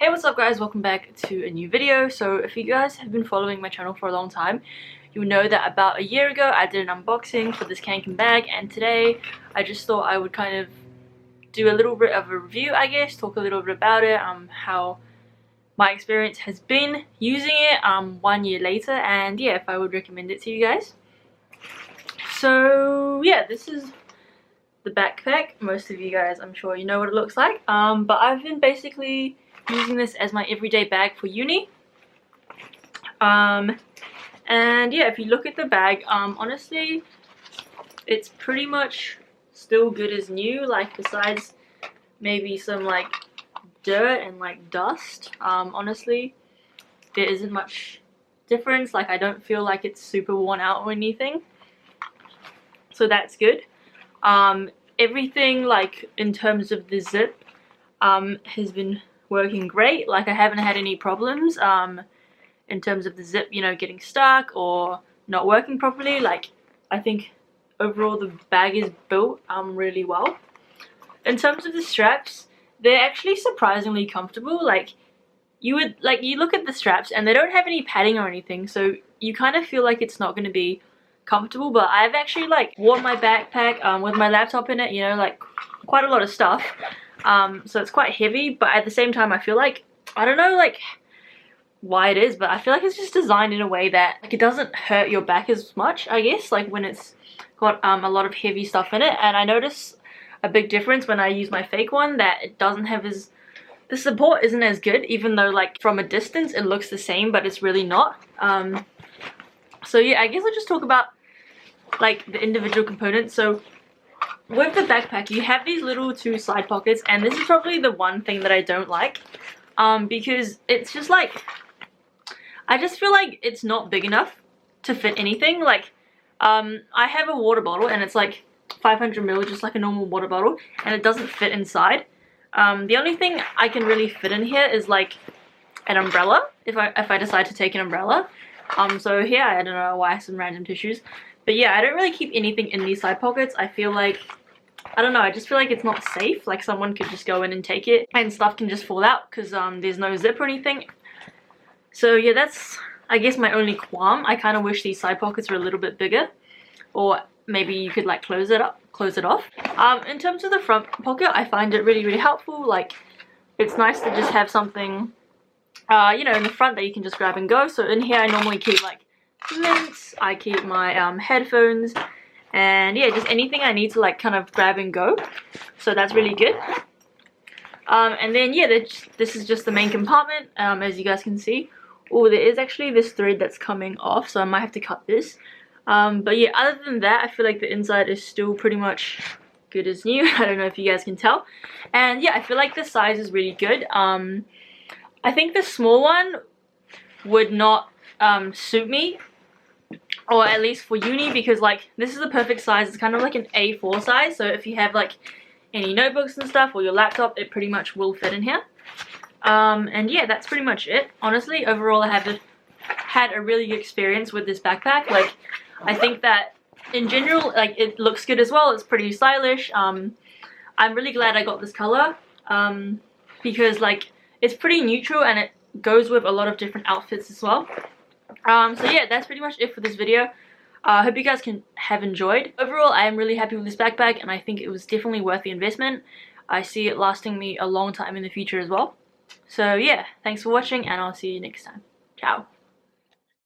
Hey, what's up guys, welcome back to a new video. So if you guys have been following my channel for a long time, you'll know that about a year ago I did an unboxing for this Kanken bag, and today I just thought I would kind of do a little bit of a review, I guess, talk a little bit about it, how my experience has been using it 1 year later, and yeah, if I would recommend it to you guys. So yeah, this is the backpack. Most of you guys, I'm sure you know what it looks like, but I've been basically using this as my everyday bag for uni. And yeah, if you look at the bag, honestly it's pretty much still good as new, like besides maybe some like dirt and like dust. Honestly there isn't much difference. Like I don't feel like it's super worn out or anything, so that's good. Everything like in terms of the zip has been working great. Like I haven't had any problems in terms of the zip, you know, getting stuck or not working properly. Like I think overall the bag is built really well. In terms of the straps, they're actually surprisingly comfortable. Like you look at the straps and they don't have any padding or anything, so you kind of feel like it's not going to be comfortable. But I've actually like worn my backpack with my laptop in it, you know, like quite a lot of stuff. So it's quite heavy, but at the same time I feel like, I don't know like why it is, but I feel like it's just designed in a way that like it doesn't hurt your back as much, I guess, like when it's got a lot of heavy stuff in it. And I notice a big difference when I use my fake one, that it doesn't have the support isn't as good, even though like from a distance it looks the same, but it's really not. So yeah, I guess I'll just talk about like the individual components. So with the backpack, you have these little two side pockets, and this is probably the one thing that I don't like, because it's just like, I just feel like it's not big enough to fit anything. Like I have a water bottle and it's like 500 ml, just like a normal water bottle, and it doesn't fit inside. The only thing I can really fit in here is like an umbrella, if I decide to take an umbrella. So here, I don't know why, some random tissues. But yeah, I don't really keep anything in these side pockets. I feel like, I don't know, I just feel like it's not safe. Like someone could just go in and take it and stuff can just fall out because there's no zip or anything. So yeah, that's I guess my only qualm. I kind of wish these side pockets were a little bit bigger, or maybe you could like close it off. In terms of the front pocket, I find it really helpful. Like it's nice to just have something you know, in the front that you can just grab and go. So in here I normally keep like mints, I keep my headphones, and yeah, just anything I need to like kind of grab and go. So that's really good. And then yeah, this is just the main compartment, as you guys can see. Oh, there is actually this thread that's coming off, so I might have to cut this. But yeah, other than that, I feel like the inside is still pretty much good as new. I don't know if you guys can tell. And yeah, I feel like the size is really good. I think the small one would not suit me, or at least for uni, because like this is the perfect size. It's kind of like an A4 size, so if you have like any notebooks and stuff or your laptop, it pretty much will fit in here. And yeah, that's pretty much it. Honestly, overall I have had a really good experience with this backpack. Like I think that in general, like it looks good as well. It's pretty stylish. I'm really glad I got this color, because like it's pretty neutral and it goes with a lot of different outfits as well. So yeah, that's pretty much it for this video. I hope you guys have enjoyed. Overall, I am really happy with this backpack, and I think it was definitely worth the investment. I see it lasting me a long time in the future as well. So yeah, thanks for watching, and I'll see you next time. Ciao.